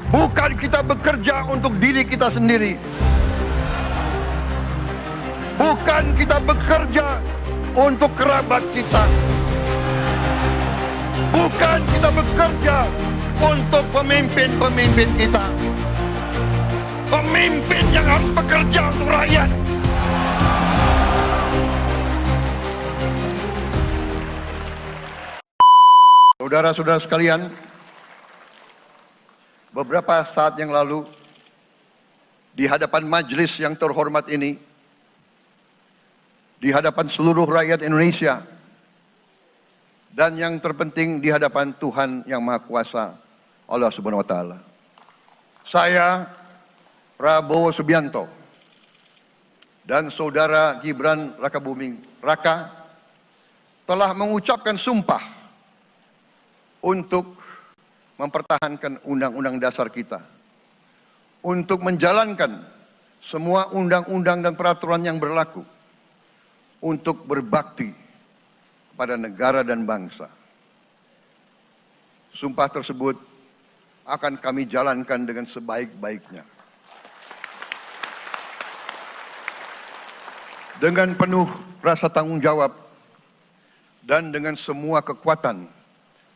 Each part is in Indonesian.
Bukan kita bekerja untuk diri kita sendiri. Bukan kita bekerja untuk kerabat kita. Bukan kita bekerja untuk pemimpin-pemimpin kita. Pemimpin yang harus bekerja untuk rakyat. Saudara-saudara sekalian, beberapa saat yang lalu di hadapan majelis yang terhormat ini, di hadapan seluruh rakyat Indonesia, dan yang terpenting di hadapan Tuhan Yang Maha Kuasa, Allah Subhanahu wa Ta'ala, saya Prabowo Subianto dan saudara Gibran Rakabuming Raka telah mengucapkan sumpah untuk mempertahankan undang-undang dasar kita, untuk menjalankan semua undang-undang dan peraturan yang berlaku, untuk berbakti kepada negara dan bangsa. Sumpah tersebut akan kami jalankan dengan sebaik-baiknya, dengan penuh rasa tanggung jawab dan dengan semua kekuatan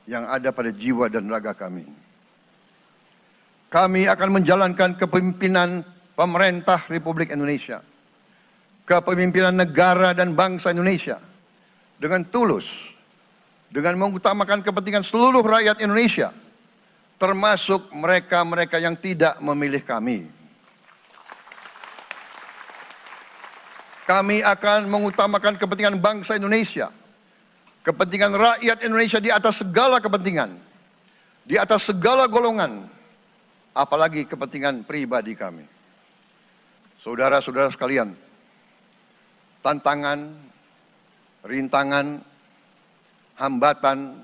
yang ada pada jiwa dan raga kami. Kami akan menjalankan kepemimpinan pemerintah Republik Indonesia, kepemimpinan negara dan bangsa Indonesia dengan tulus, dengan mengutamakan kepentingan seluruh rakyat Indonesia, termasuk mereka-mereka yang tidak memilih kami. Kami akan mengutamakan kepentingan bangsa Indonesia, kepentingan rakyat Indonesia di atas segala kepentingan, di atas segala golongan, apalagi kepentingan pribadi kami. Saudara-saudara sekalian, tantangan, rintangan, hambatan,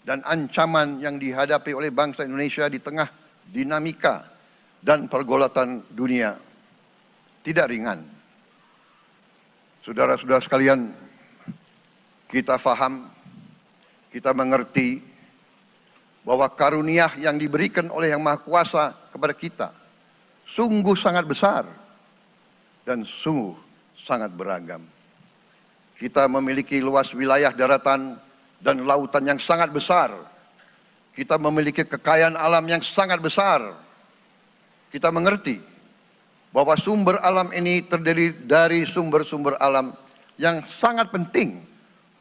dan ancaman yang dihadapi oleh bangsa Indonesia di tengah dinamika dan pergolatan dunia tidak ringan. Saudara-saudara sekalian, kita faham, kita mengerti bahwa karunia yang diberikan oleh Yang Maha Kuasa kepada kita sungguh sangat besar dan sungguh sangat beragam. Kita memiliki luas wilayah daratan dan lautan yang sangat besar. Kita memiliki kekayaan alam yang sangat besar. Kita mengerti bahwa sumber alam ini terdiri dari sumber-sumber alam yang sangat penting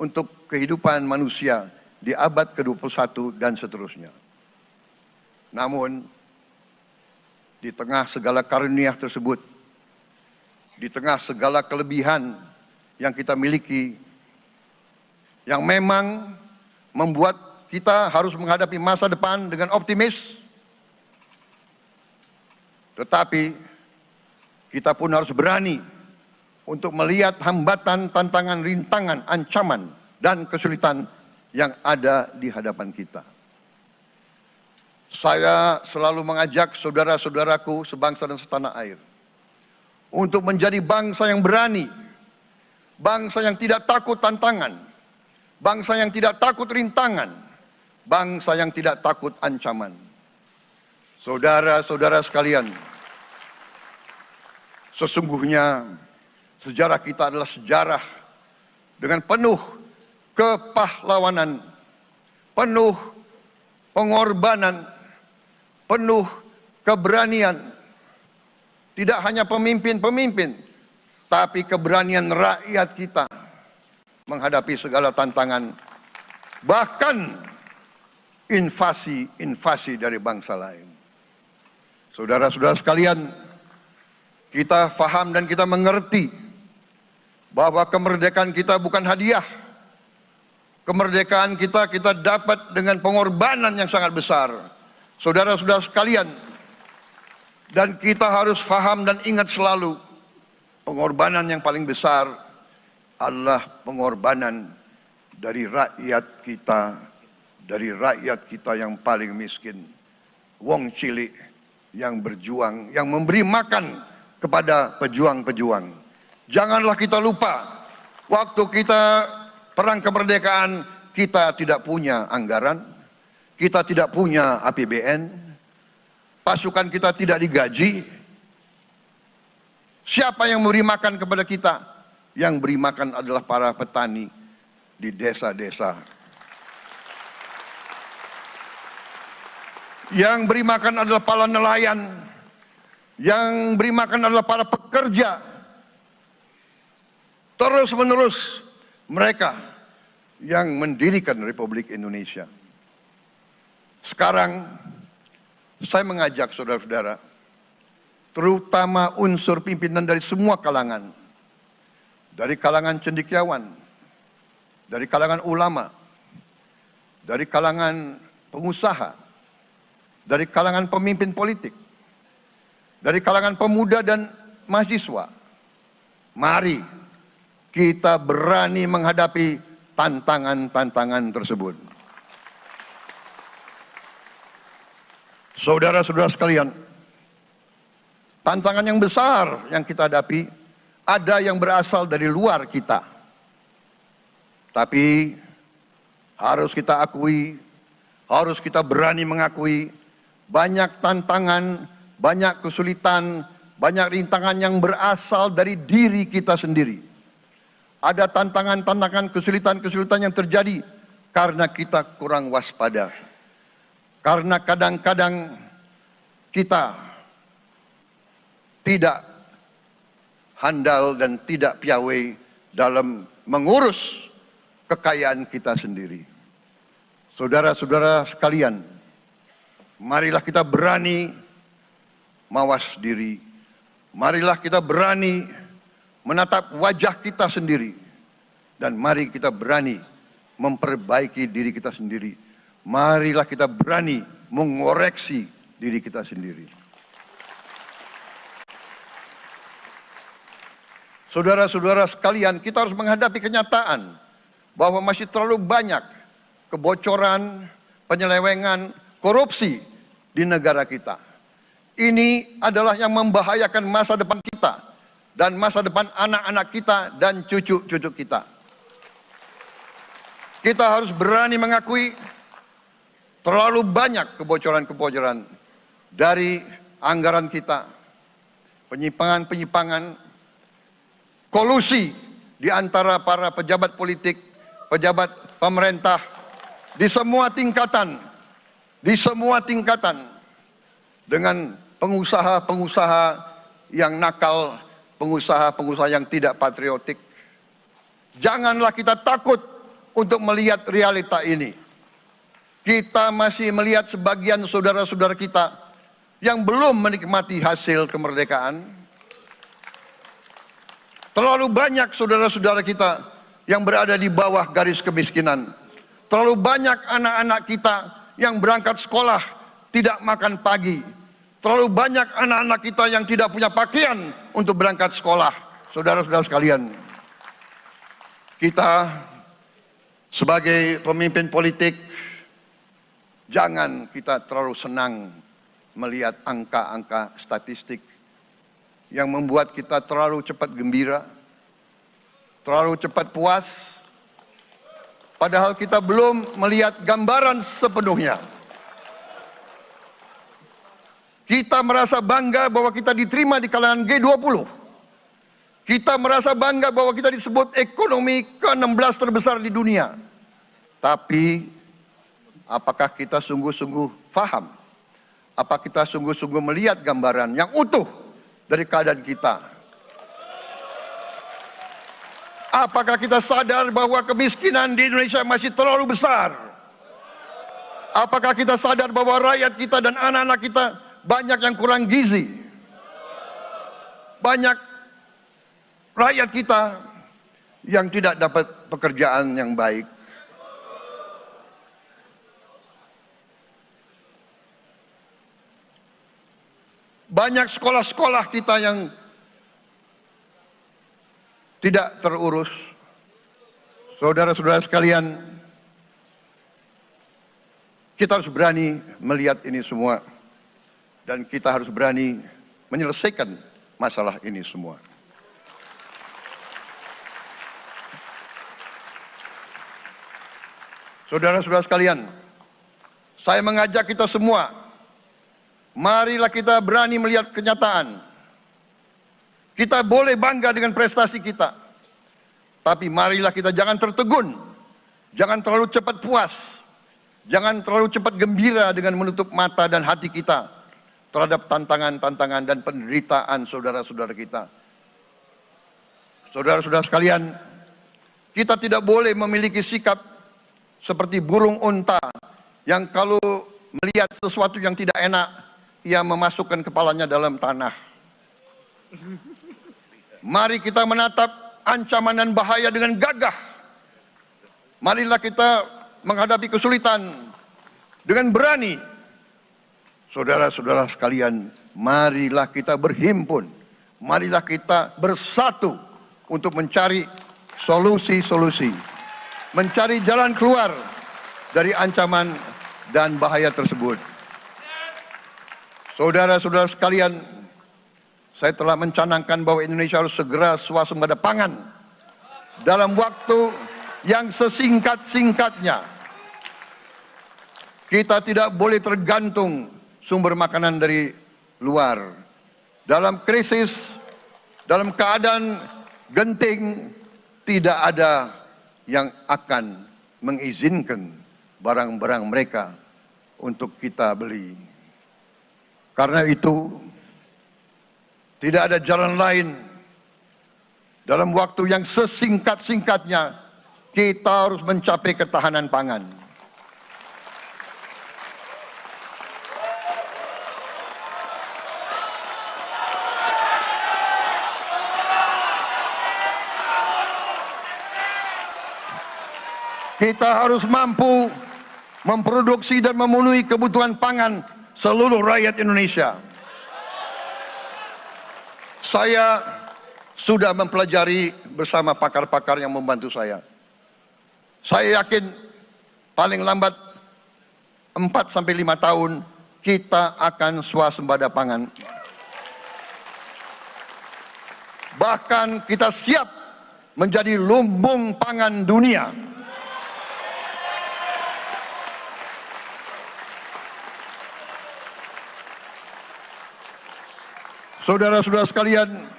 untuk kehidupan manusia di abad ke-21 dan seterusnya. Namun, di tengah segala karunia tersebut, di tengah segala kelebihan yang kita miliki, yang memang membuat kita harus menghadapi masa depan dengan optimis, tetapi kita pun harus berani untuk melihat hambatan, tantangan, rintangan, ancaman, dan kesulitan yang ada di hadapan kita. Saya selalu mengajak saudara-saudaraku sebangsa dan setanah air untuk menjadi bangsa yang berani, bangsa yang tidak takut tantangan, bangsa yang tidak takut rintangan, bangsa yang tidak takut ancaman. Saudara-saudara sekalian, sesungguhnya sejarah kita adalah sejarah dengan penuh kepahlawanan, penuh pengorbanan, penuh keberanian. Tidak hanya pemimpin-pemimpin, tapi keberanian rakyat kita menghadapi segala tantangan, bahkan invasi-invasi dari bangsa lain. Saudara-saudara sekalian, kita faham dan kita mengerti bahwa kemerdekaan kita bukan hadiah. Kemerdekaan kita dapat dengan pengorbanan yang sangat besar. Saudara-saudara sekalian, dan kita harus faham dan ingat selalu, pengorbanan yang paling besar adalah pengorbanan dari rakyat kita yang paling miskin. Wong cilik yang berjuang, yang memberi makan kepada pejuang-pejuang. Janganlah kita lupa, waktu kita perang kemerdekaan, kita tidak punya anggaran, kita tidak punya APBN, pasukan kita tidak digaji. Siapa yang memberi makan kepada kita? Yang beri makan adalah para petani di desa-desa. Yang beri makan adalah para nelayan. Yang beri makan adalah para pekerja. Terus-menerus mereka yang mendirikan Republik Indonesia. Sekarang saya mengajak saudara-saudara, terutama unsur pimpinan dari semua kalangan, dari kalangan cendekiawan, dari kalangan ulama, dari kalangan pengusaha, dari kalangan pemimpin politik, dari kalangan pemuda dan mahasiswa. Mari kita berani menghadapi tantangan-tantangan tersebut. Saudara-saudara sekalian, tantangan yang besar yang kita hadapi ada yang berasal dari luar kita. Tapi harus kita akui, harus kita berani mengakui, banyak tantangan, banyak kesulitan, banyak rintangan yang berasal dari diri kita sendiri. Ada tantangan-tantangan, kesulitan-kesulitan yang terjadi karena kita kurang waspada. Karena kadang-kadang kita tidak handal dan tidak piawai dalam mengurus kekayaan kita sendiri. Saudara-saudara sekalian, marilah kita berani mawas diri. Marilah kita berani menatap wajah kita sendiri. Dan mari kita berani memperbaiki diri kita sendiri. Marilah kita berani mengoreksi diri kita sendiri. Saudara-saudara sekalian, kita harus menghadapi kenyataan bahwa masih terlalu banyak kebocoran, penyelewengan, korupsi di negara kita. Ini adalah yang membahayakan masa depan kita dan masa depan anak-anak kita dan cucu-cucu kita. Kita harus berani mengakui terlalu banyak kebocoran-kebocoran dari anggaran kita, penyimpangan-penyimpangan, kolusi di antara para pejabat politik, pejabat pemerintah, di semua tingkatan, dengan pengusaha-pengusaha yang nakal, pengusaha-pengusaha yang tidak patriotik. Janganlah kita takut untuk melihat realita ini. Kita masih melihat sebagian saudara-saudara kita yang belum menikmati hasil kemerdekaan. Terlalu banyak saudara-saudara kita yang berada di bawah garis kemiskinan. Terlalu banyak anak-anak kita yang berangkat sekolah tidak makan pagi. Terlalu banyak anak-anak kita yang tidak punya pakaian untuk berangkat sekolah. Saudara-saudara sekalian, kita sebagai pemimpin politik, jangan kita terlalu senang melihat angka-angka statistik yang membuat kita terlalu cepat gembira, terlalu cepat puas, padahal kita belum melihat gambaran sepenuhnya. Kita merasa bangga bahwa kita diterima di kalangan G20. Kita merasa bangga bahwa kita disebut ekonomi ke-16 terbesar di dunia. Tapi apakah kita sungguh-sungguh paham? Apa kita sungguh-sungguh melihat gambaran yang utuh dari keadaan kita? Apakah kita sadar bahwa kemiskinan di Indonesia masih terlalu besar? Apakah kita sadar bahwa rakyat kita dan anak-anak kita banyak yang kurang gizi? Banyak rakyat kita yang tidak dapat pekerjaan yang baik. Banyak sekolah-sekolah kita yang tidak terurus. Saudara-saudara sekalian, kita harus berani melihat ini semua. Dan kita harus berani menyelesaikan masalah ini semua. Saudara-saudara sekalian, Saya mengajak kita semua, marilah kita berani melihat kenyataan. Kita boleh bangga dengan prestasi kita, tapi marilah kita jangan tertegun, jangan terlalu cepat puas, jangan terlalu cepat gembira dengan menutup mata dan hati kita terhadap tantangan-tantangan dan penderitaan saudara-saudara kita. Saudara-saudara sekalian, kita tidak boleh memiliki sikap seperti burung unta yang kalau melihat sesuatu yang tidak enak, ia memasukkan kepalanya dalam tanah. Mari kita menatap ancaman dan bahaya dengan gagah. Marilah kita menghadapi kesulitan dengan berani. Saudara-saudara sekalian, marilah kita berhimpun. Marilah kita bersatu untuk mencari solusi-solusi. Mencari jalan keluar dari ancaman dan bahaya tersebut. Saudara-saudara sekalian, saya telah mencanangkan bahwa Indonesia harus segera swasembada pangan dalam waktu yang sesingkat-singkatnya. Kita tidak boleh tergantung sumber makanan dari luar. Dalam krisis, dalam keadaan genting, tidak ada yang akan mengizinkan barang-barang mereka untuk kita beli. Karena itu, tidak ada jalan lain. Dalam waktu yang sesingkat-singkatnya, kita harus mencapai ketahanan pangan. Kita harus mampu memproduksi dan memenuhi kebutuhan pangan seluruh rakyat Indonesia. Saya sudah mempelajari bersama pakar-pakar yang membantu saya. Saya yakin paling lambat 4-5 tahun kita akan swasembada pangan. Bahkan kita siap menjadi lumbung pangan dunia. Saudara-saudara sekalian,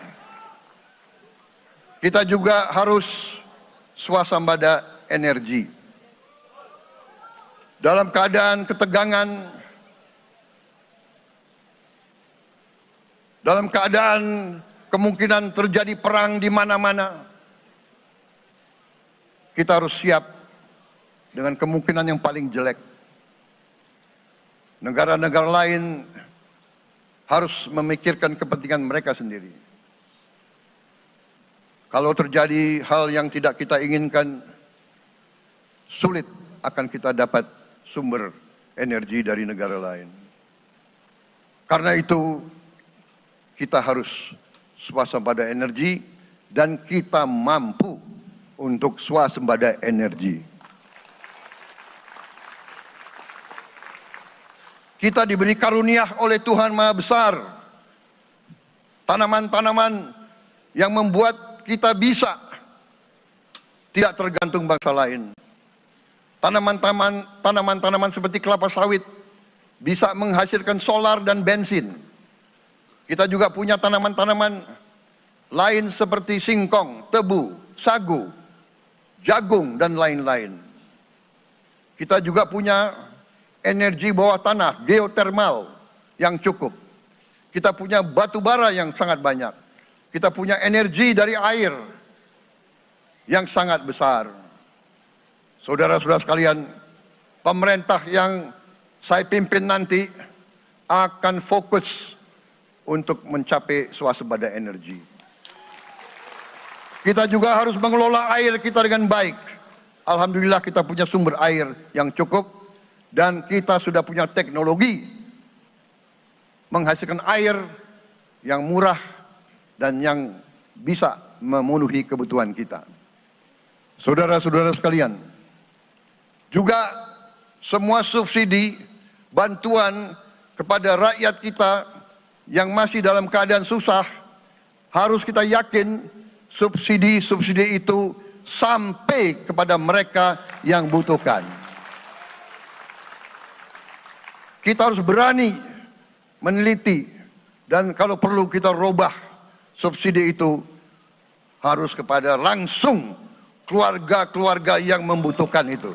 kita juga harus swasembada energi. Dalam keadaan ketegangan, dalam keadaan kemungkinan terjadi perang di mana-mana, kita harus siap dengan kemungkinan yang paling jelek. Negara-negara lain harus memikirkan kepentingan mereka sendiri. Kalau terjadi hal yang tidak kita inginkan, sulit akan kita dapat sumber energi dari negara lain. Karena itu, kita harus swasembada energi dan kita mampu untuk swasembada energi. Kita diberi karunia oleh Tuhan Maha Besar. Tanaman-tanaman yang membuat kita bisa tidak tergantung bangsa lain. Tanaman-tanaman seperti kelapa sawit bisa menghasilkan solar dan bensin. Kita juga punya tanaman-tanaman lain seperti singkong, tebu, sagu, jagung, dan lain-lain. Kita juga punya energi bawah tanah, geotermal yang cukup. Kita punya batu bara yang sangat banyak. Kita punya energi dari air yang sangat besar. Saudara-saudara sekalian, pemerintah yang saya pimpin nanti akan fokus untuk mencapai swasembada energi. Kita juga harus mengelola air kita dengan baik. Alhamdulillah kita punya sumber air yang cukup. Dan kita sudah punya teknologi menghasilkan air yang murah dan yang bisa memenuhi kebutuhan kita. Saudara-saudara sekalian, juga semua subsidi, bantuan kepada rakyat kita yang masih dalam keadaan susah, harus kita yakin subsidi-subsidi itu sampai kepada mereka yang butuhkan. kita harus berani meneliti, dan kalau perlu kita robah subsidi itu harus kepada langsung keluarga-keluarga yang membutuhkan itu.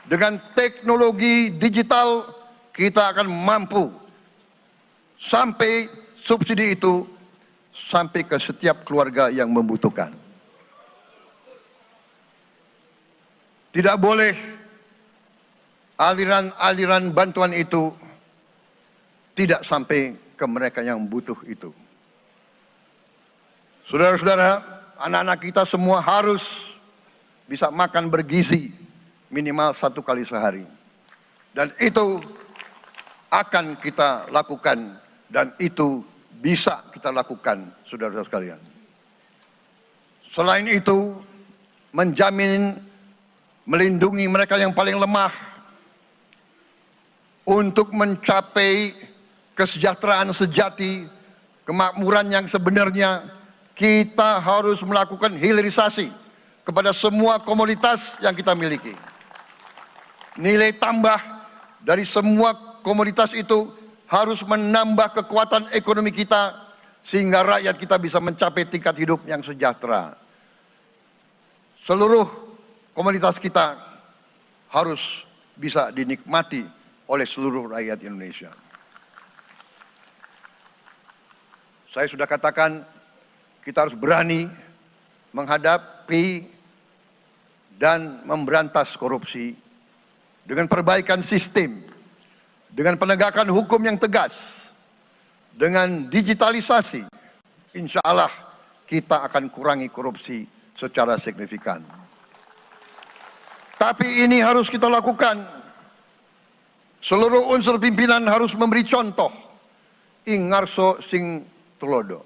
Dengan teknologi digital kita akan mampu sampai subsidi itu sampai ke setiap keluarga yang membutuhkan. Tidak boleh aliran-aliran bantuan itu tidak sampai ke mereka yang butuh itu. Saudara-saudara, anak-anak kita semua harus bisa makan bergizi minimal 1 kali sehari. Dan itu akan kita lakukan, dan itu bisa kita lakukan, saudara-saudara sekalian. Selain itu, menjamin melindungi mereka yang paling lemah untuk mencapai kesejahteraan sejati, kemakmuran yang sebenarnya, kita harus melakukan hilirisasi kepada semua komoditas yang kita miliki. Nilai tambah dari semua komoditas itu harus menambah kekuatan ekonomi kita sehingga rakyat kita bisa mencapai tingkat hidup yang sejahtera. Seluruh komoditas kita harus bisa dinikmati oleh seluruh rakyat Indonesia. Saya sudah katakan, kita harus berani menghadapi dan memberantas korupsi dengan perbaikan sistem, dengan penegakan hukum yang tegas, dengan digitalisasi. Insya Allah kita akan kurangi korupsi secara signifikan. Tapi ini harus kita lakukan. Seluruh unsur pimpinan harus memberi contoh. Ingarso sing tulodo.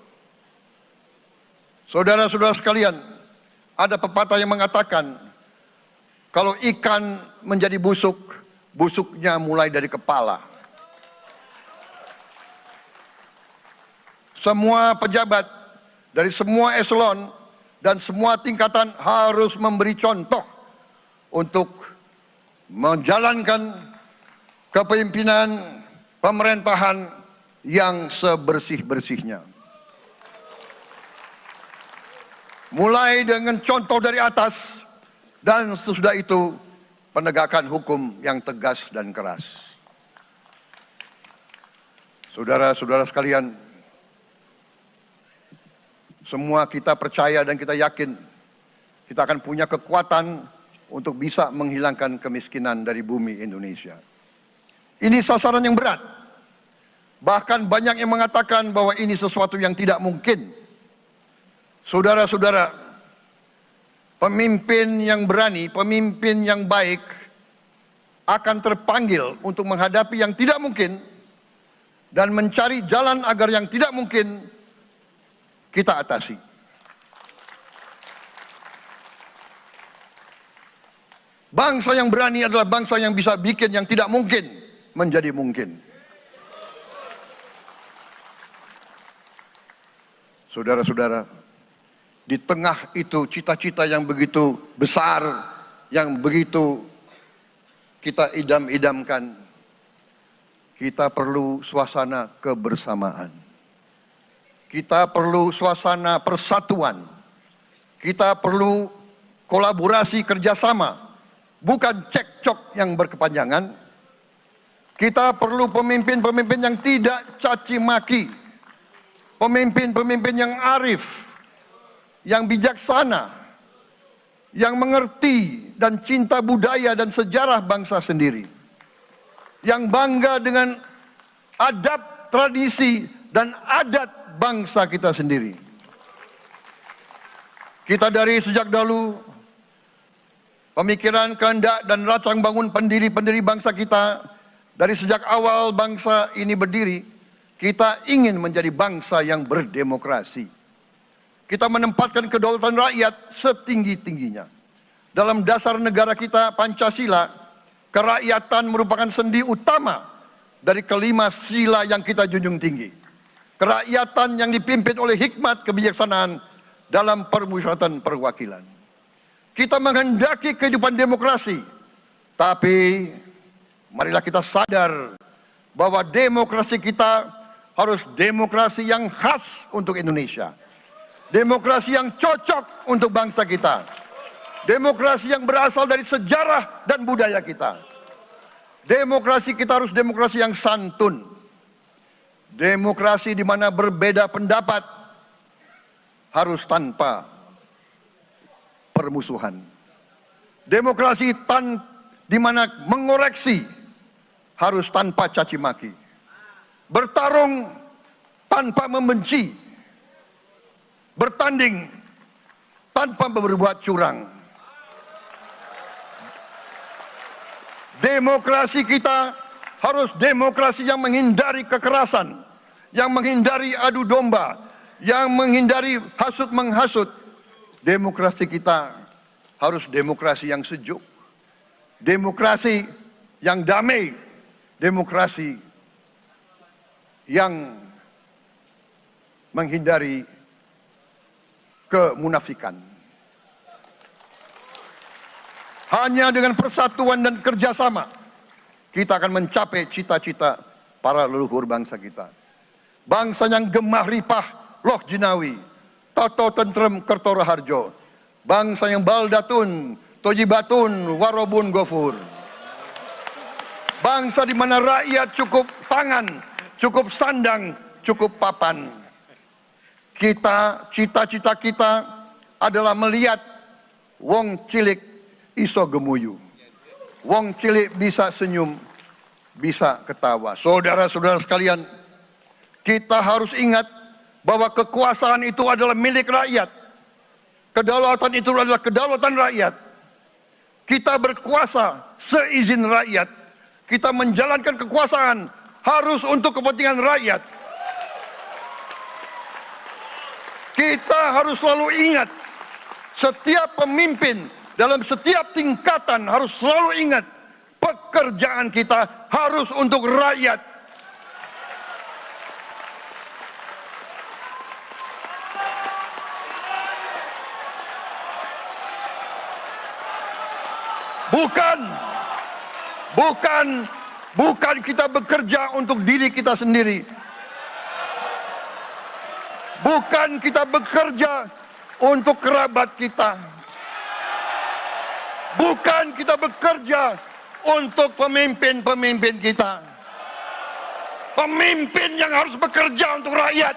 Saudara-saudara sekalian, ada pepatah yang mengatakan, kalau ikan menjadi busuk, busuknya mulai dari kepala. Semua pejabat dari semua eselon dan semua tingkatan harus memberi contoh untuk menjalankan kepemimpinan pemerintahan yang sebersih-bersihnya. Mulai dengan contoh dari atas, dan sesudah itu penegakan hukum yang tegas dan keras. Saudara-saudara sekalian, semua kita percaya dan kita yakin kita akan punya kekuatan untuk bisa menghilangkan kemiskinan dari bumi Indonesia. Ini sasaran yang berat. Bahkan banyak yang mengatakan bahwa ini sesuatu yang tidak mungkin. Saudara-saudara, pemimpin yang berani, pemimpin yang baik akan terpanggil untuk menghadapi yang tidak mungkin dan mencari jalan agar yang tidak mungkin kita atasi. Bangsa yang berani adalah bangsa yang bisa bikin yang tidak mungkin menjadi mungkin. Saudara-saudara, di tengah itu cita-cita yang begitu besar, yang begitu kita idam-idamkan, kita perlu suasana kebersamaan. Kita perlu suasana persatuan. Kita perlu kolaborasi kerjasama, bukan cekcok yang berkepanjangan. Kita perlu pemimpin-pemimpin yang tidak caci maki, pemimpin-pemimpin yang arif, yang bijaksana, yang mengerti dan cinta budaya dan sejarah bangsa sendiri, yang bangga dengan adab, tradisi, dan adat bangsa kita sendiri. Kita dari sejak dahulu, pemikiran, kehendak, dan rancang bangun pendiri-pendiri bangsa kita, dari sejak awal bangsa ini berdiri, kita ingin menjadi bangsa yang berdemokrasi. Kita menempatkan kedaulatan rakyat setinggi-tingginya. Dalam dasar negara kita, Pancasila, kerakyatan merupakan sendi utama dari kelima sila yang kita junjung tinggi. Kerakyatan yang dipimpin oleh hikmat kebijaksanaan dalam permusyawaratan perwakilan. Kita menghendaki kehidupan demokrasi, tapi Marilah kita sadar bahwa demokrasi kita harus demokrasi yang khas untuk Indonesia. Demokrasi yang cocok untuk bangsa kita. Demokrasi yang berasal dari sejarah dan budaya kita. Demokrasi kita harus demokrasi yang santun. Demokrasi di mana berbeda pendapat harus tanpa permusuhan. Demokrasi di mana mengoreksi harus tanpa caci maki. Bertarung tanpa membenci. Bertanding tanpa berbuat curang. Demokrasi kita harus demokrasi yang menghindari kekerasan, yang menghindari adu domba, yang menghindari hasut menghasut. Demokrasi kita harus demokrasi yang sejuk, demokrasi yang damai, demokrasi yang menghindari kemunafikan. Hanya dengan persatuan dan kerjasama kita akan mencapai cita-cita para leluhur bangsa kita. Bangsa yang gemah ripah loh jinawi, toto tentrem kertoro harjo. Bangsa yang baldatun, tojibatun, warobun gofur. Bangsa di mana rakyat cukup pangan, cukup sandang, cukup papan. Cita-cita kita adalah melihat wong cilik iso gemuyu. Wong cilik bisa senyum, bisa ketawa. Saudara-saudara sekalian, kita harus ingat bahwa kekuasaan itu adalah milik rakyat. Kedaulatan itu adalah kedaulatan rakyat. Kita berkuasa seizin rakyat. Kita menjalankan kekuasaan harus untuk kepentingan rakyat. Kita harus selalu ingat, setiap pemimpin dalam setiap tingkatan harus selalu ingat, pekerjaan kita harus untuk rakyat. Bukan kita bekerja untuk diri kita sendiri. Bukan kita bekerja untuk kerabat kita. Bukan kita bekerja untuk pemimpin-pemimpin kita. Pemimpin yang harus bekerja untuk rakyat.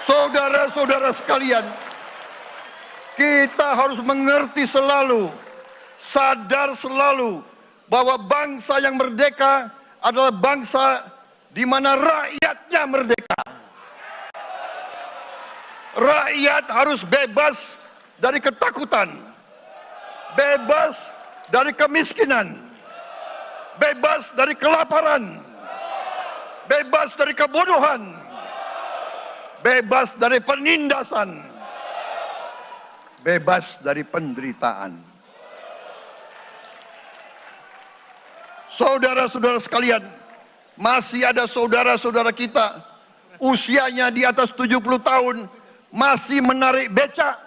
Saudara-saudara sekalian, kita harus mengerti selalu, sadar selalu bahwa bangsa yang merdeka adalah bangsa di mana rakyatnya merdeka. Rakyat harus bebas dari ketakutan, bebas dari kemiskinan, bebas dari kelaparan, bebas dari kebodohan, bebas dari penindasan, bebas dari penderitaan. Saudara-saudara sekalian, masih ada saudara-saudara kita usianya di atas 70 tahun masih menarik becak.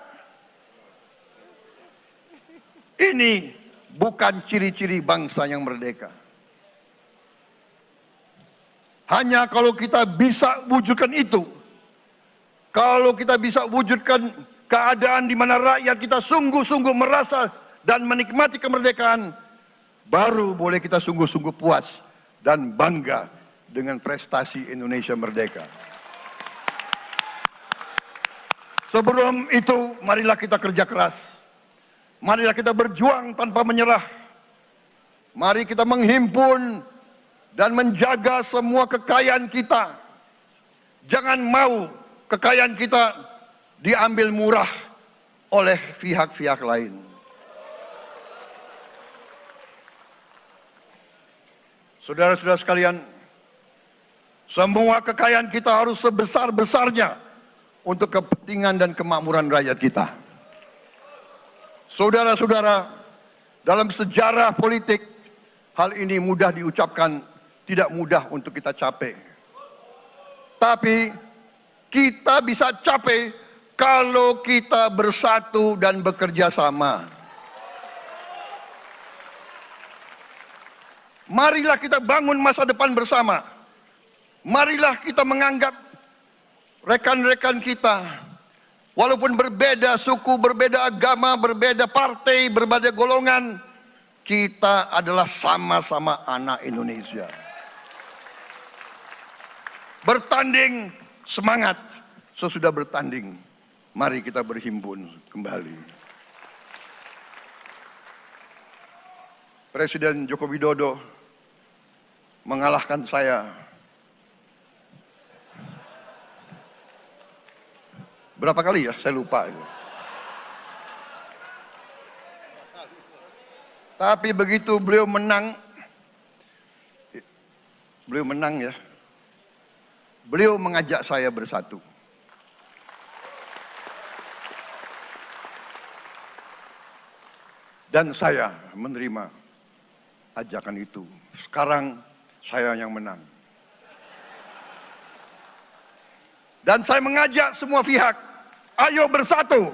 Ini bukan ciri-ciri bangsa yang merdeka. Hanya kalau kita bisa wujudkan itu, kalau kita bisa wujudkan keadaan di mana rakyat kita sungguh-sungguh merasa dan menikmati kemerdekaan, baru boleh kita sungguh-sungguh puas dan bangga dengan prestasi Indonesia merdeka. Sebelum itu, marilah kita kerja keras. Marilah kita berjuang tanpa menyerah. Mari kita menghimpun dan menjaga semua kekayaan kita. Jangan mau kekayaan kita diambil murah oleh pihak-pihak lain. Saudara-saudara sekalian, semua kekayaan kita harus sebesar-besarnya untuk kepentingan dan kemakmuran rakyat kita. Saudara-saudara, dalam sejarah politik, hal ini mudah diucapkan, tidak mudah untuk kita capai. Tapi kita bisa capai kalau kita bersatu dan bekerja sama. Marilah kita bangun masa depan bersama. Marilah kita menganggap rekan-rekan kita, walaupun berbeda suku, berbeda agama, berbeda partai, berbeda golongan, kita adalah sama-sama anak Indonesia. Bertanding, semangat. Sesudah bertanding, mari kita berhimpun kembali. Presiden Joko Widodo mengalahkan saya berapa kali ya, saya lupa. Tapi begitu beliau menang ya, beliau mengajak saya bersatu. Dan saya menerima ajakan itu. Sekarang saya yang menang. Dan saya mengajak semua pihak, ayo bersatu.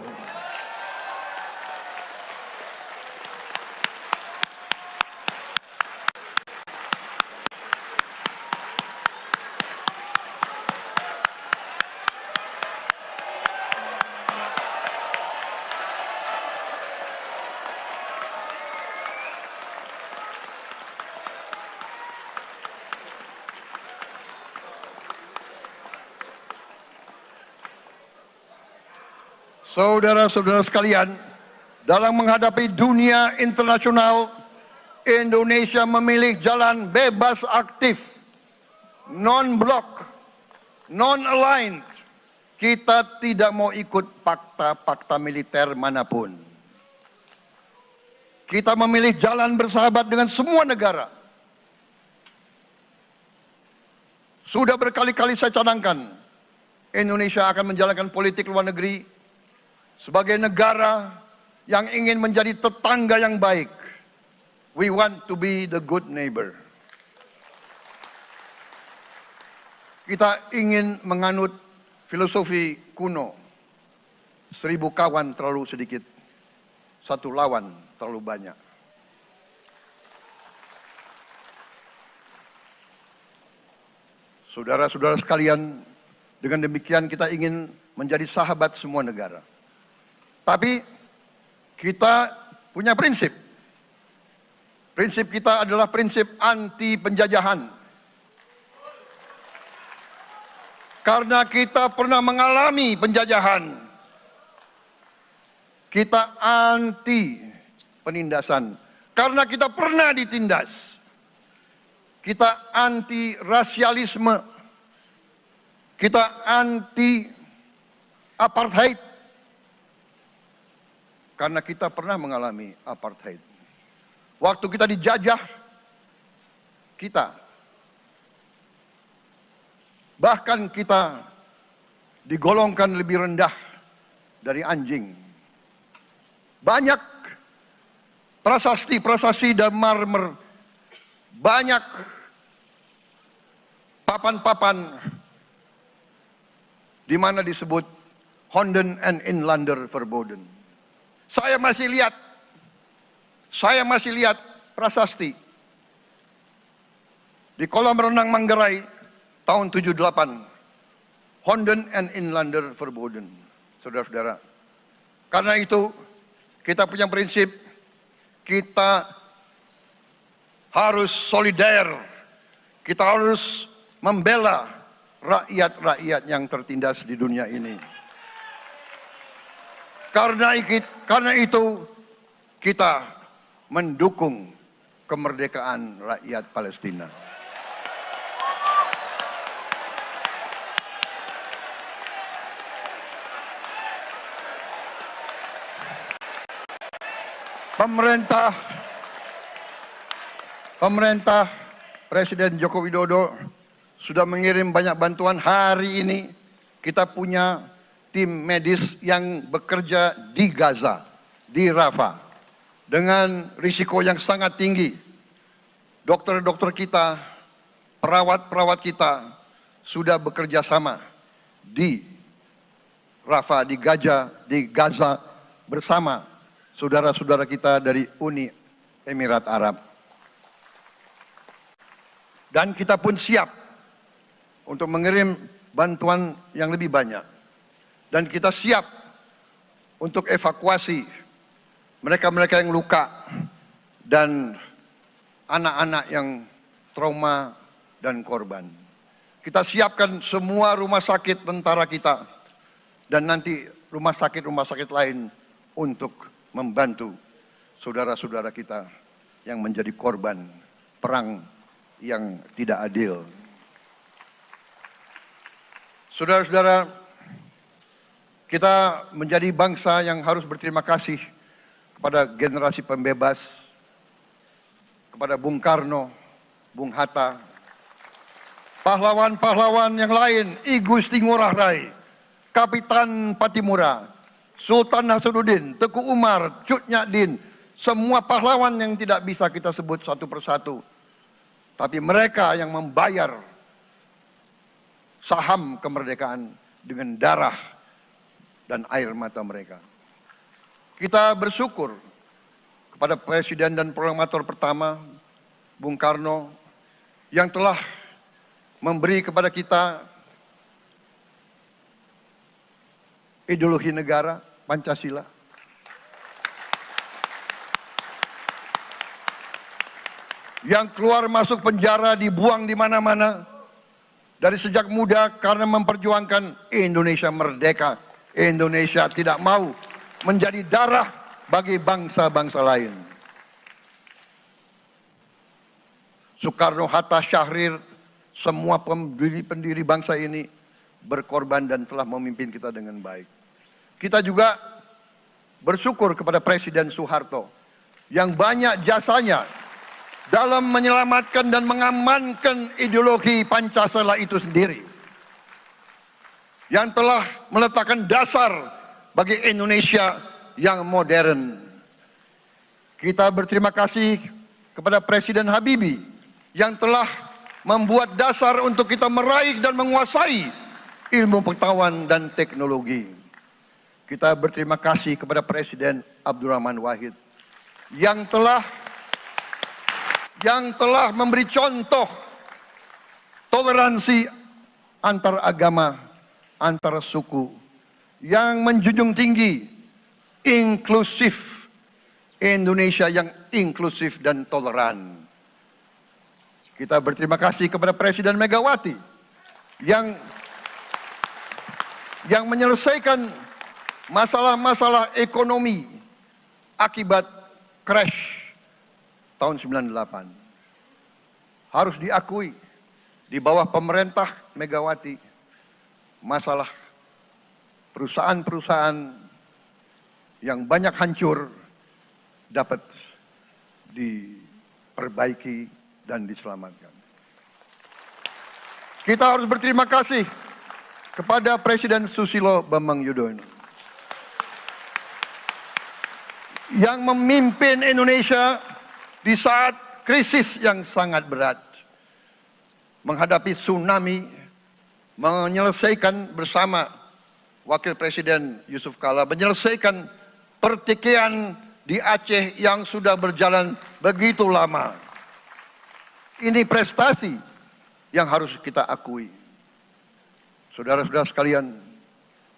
Saudara-saudara sekalian, dalam menghadapi dunia internasional, Indonesia memilih jalan bebas aktif, non-blok, non-aligned. Kita tidak mau ikut fakta-fakta militer manapun. Kita memilih jalan bersahabat dengan semua negara. Sudah berkali-kali saya cadangkan, Indonesia akan menjalankan politik luar negeri sebagai negara yang ingin menjadi tetangga yang baik. We want to be the good neighbor. Kita ingin menganut filosofi kuno. 1000 kawan terlalu sedikit, 1 lawan terlalu banyak. Saudara-saudara sekalian, dengan demikian kita ingin menjadi sahabat semua negara. Tapi kita punya prinsip. Prinsip kita adalah prinsip anti penjajahan. Karena kita pernah mengalami penjajahan. Kita anti penindasan. Karena kita pernah ditindas. Kita anti rasialisme. Kita anti apartheid. Karena kita pernah mengalami apartheid. Waktu kita dijajah, bahkan kita digolongkan lebih rendah dari anjing. Banyak prasasti dan marmer, banyak papan-papan di mana disebut Honden en Inlander Verboden. Saya masih lihat prasasti di kolam renang Manggarai tahun 78. Honden en Inlander Verboden. Saudara-saudara, karena itu kita punya prinsip, kita harus solider, kita harus membela rakyat-rakyat yang tertindas di dunia ini. Karena itu kita mendukung kemerdekaan rakyat Palestina. Pemerintah Presiden Joko Widodo sudah mengirim banyak bantuan. Hari ini kita punya tim medis yang bekerja di Gaza, di Rafah, dengan risiko yang sangat tinggi. Dokter-dokter kita, perawat-perawat kita sudah bekerja sama di Rafah, di Gaza bersama saudara-saudara kita dari Uni Emirat Arab. Dan kita pun siap untuk mengirim bantuan yang lebih banyak. Dan kita siap untuk evakuasi mereka-mereka yang luka dan anak-anak yang trauma dan korban. Kita siapkan semua rumah sakit tentara kita dan nanti rumah sakit lain untuk membantu saudara-saudara kita yang menjadi korban perang yang tidak adil. Saudara-saudara, kita menjadi bangsa yang harus berterima kasih kepada generasi pembebas, kepada Bung Karno, Bung Hatta, pahlawan-pahlawan yang lain, I Gusti Ngurah Rai, Kapitan Patimura, Sultan Nasruddin, Teku Umar, Cut Nyak Din, semua pahlawan yang tidak bisa kita sebut satu persatu. Tapi mereka yang membayar saham kemerdekaan dengan darah dan air mata mereka. Kita bersyukur kepada Presiden dan Proklamator pertama, Bung Karno, yang telah memberi kepada kita ideologi negara, Pancasila. Yang keluar masuk penjara, dibuang di mana-mana. Dari sejak muda karena memperjuangkan Indonesia merdeka. Indonesia tidak mau menjadi darah bagi bangsa-bangsa lain. Soekarno, Hatta, Syahrir, semua pendiri bangsa ini berkorban dan telah memimpin kita dengan baik. Kita juga bersyukur kepada Presiden Soeharto yang banyak jasanya dalam menyelamatkan dan mengamankan ideologi Pancasila itu sendiri, yang telah meletakkan dasar bagi Indonesia yang modern. Kita berterima kasih kepada Presiden Habibie yang telah membuat dasar untuk kita meraih dan menguasai ilmu pengetahuan dan teknologi. Kita berterima kasih kepada Presiden Abdurrahman Wahid yang telah memberi contoh toleransi antar agama, antar suku, yang menjunjung tinggi inklusif, Indonesia yang inklusif dan toleran. Kita berterima kasih kepada Presiden Megawati yang menyelesaikan masalah-masalah ekonomi akibat crash tahun 98. Harus diakui, di bawah pemerintah Megawati, masalah perusahaan-perusahaan yang banyak hancur dapat diperbaiki dan diselamatkan. Kita harus berterima kasih kepada Presiden Susilo Bambang Yudhoyono yang memimpin Indonesia di saat krisis yang sangat berat, menghadapi tsunami, menyelesaikan bersama Wakil Presiden Yusuf Kala, menyelesaikan pertikaian di Aceh yang sudah berjalan begitu lama. Ini prestasi yang harus kita akui. Saudara-saudara sekalian,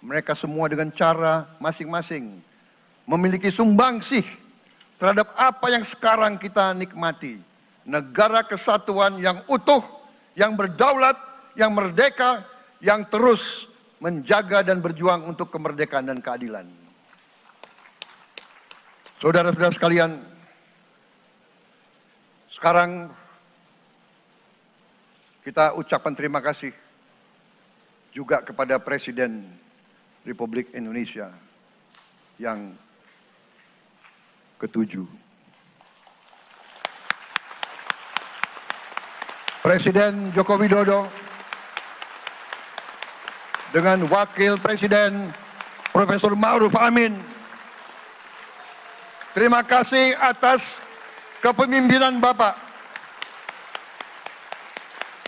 mereka semua dengan cara masing-masing memiliki sumbangsih terhadap apa yang sekarang kita nikmati. Negara kesatuan yang utuh, yang berdaulat, yang merdeka, yang terus menjaga dan berjuang untuk kemerdekaan dan keadilan. Saudara-saudara sekalian, sekarang kita ucapkan terima kasih juga kepada Presiden Republik Indonesia yang ke-7. Presiden Joko Widodo dengan Wakil Presiden Profesor Ma'ruf Amin. Terima kasih atas kepemimpinan Bapak.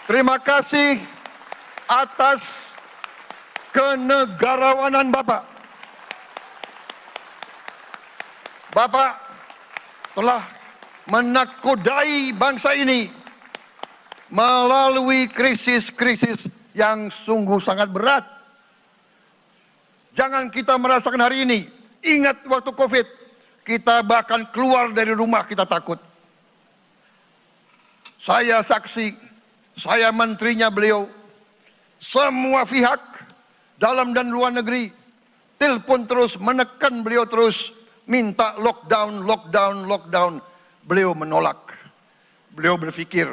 Terima kasih atas kenegarawanan Bapak. Bapak telah menakodai bangsa ini melalui krisis-krisis yang sungguh sangat berat. Jangan kita merasakan hari ini. Ingat waktu Covid, kita bahkan keluar dari rumah kita takut. Saya saksi, saya menterinya beliau, semua pihak dalam dan luar negeri telepon terus, menekan beliau terus, minta lockdown, lockdown, lockdown. Beliau menolak. Beliau berpikir,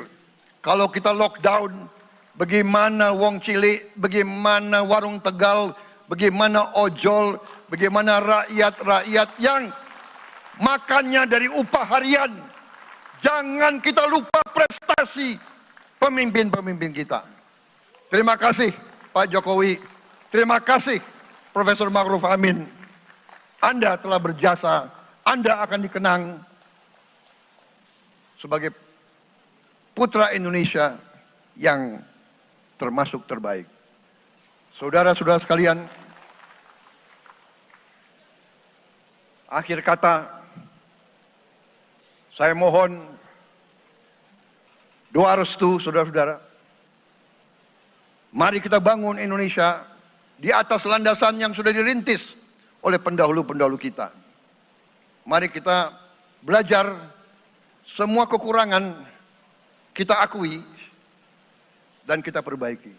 kalau kita lockdown, bagaimana wong cilik, bagaimana warung Tegal, bagaimana ojol, bagaimana rakyat-rakyat yang makannya dari upah harian. Jangan kita lupa prestasi pemimpin-pemimpin kita. Terima kasih Pak Jokowi, terima kasih Profesor Ma'ruf Amin. Anda telah berjasa, Anda akan dikenang sebagai putra Indonesia yang termasuk terbaik. Saudara-saudara sekalian, akhir kata, saya mohon doa restu saudara-saudara. Mari kita bangun Indonesia di atas landasan yang sudah dirintis oleh pendahulu-pendahulu kita. Mari kita belajar semua kekurangan kita akui dan kita perbaiki.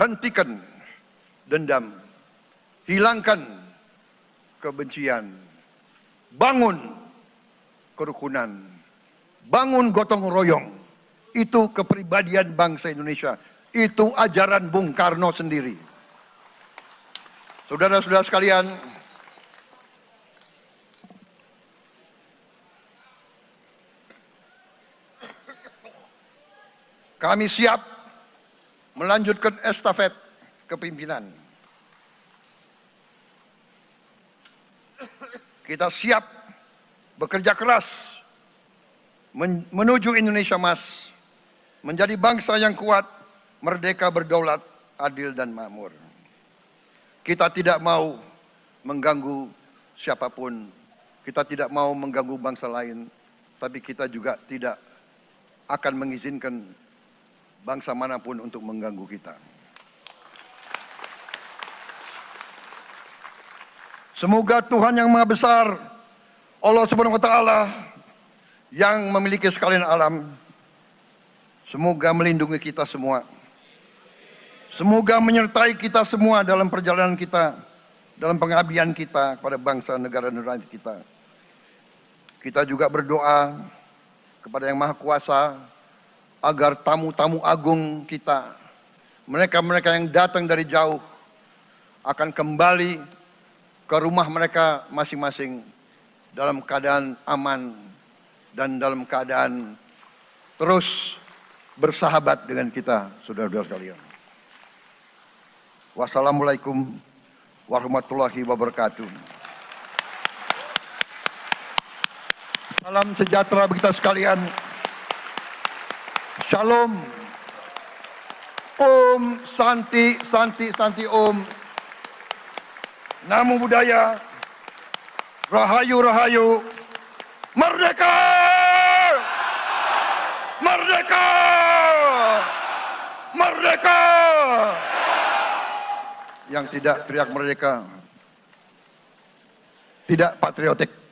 Hentikan dendam, hilangkan kebencian, bangun kerukunan, bangun gotong royong. Itu kepribadian bangsa Indonesia. Itu ajaran Bung Karno sendiri. Saudara-saudara sekalian, kami siap melanjutkan estafet kepimpinan. Kita siap bekerja keras menuju Indonesia Emas, menjadi bangsa yang kuat, merdeka, berdaulat, adil dan makmur. Kita tidak mau mengganggu siapapun, kita tidak mau mengganggu bangsa lain, tapi kita juga tidak akan mengizinkan bangsa manapun untuk mengganggu kita. Semoga Tuhan yang Maha Besar, Allah Subhanahu wa Ta'ala, yang memiliki sekalian alam, semoga melindungi kita semua. Semoga menyertai kita semua dalam perjalanan kita, dalam pengabdian kita kepada bangsa, negara, dan rakyat kita. Kita juga berdoa kepada Yang Maha Kuasa agar tamu-tamu agung kita, mereka-mereka yang datang dari jauh, akan kembali ke rumah mereka masing-masing dalam keadaan aman dan dalam keadaan terus bersahabat dengan kita, saudara-saudara sekalian. Wassalamualaikum warahmatullahi wabarakatuh. Salam sejahtera bagi kita sekalian. Shalom. Om Santi, Santi, Santi Om. Namo Buddhaya. Rahayu, Rahayu. Merdeka! Merdeka! Merdeka! Yang tidak teriak merdeka tidak patriotik.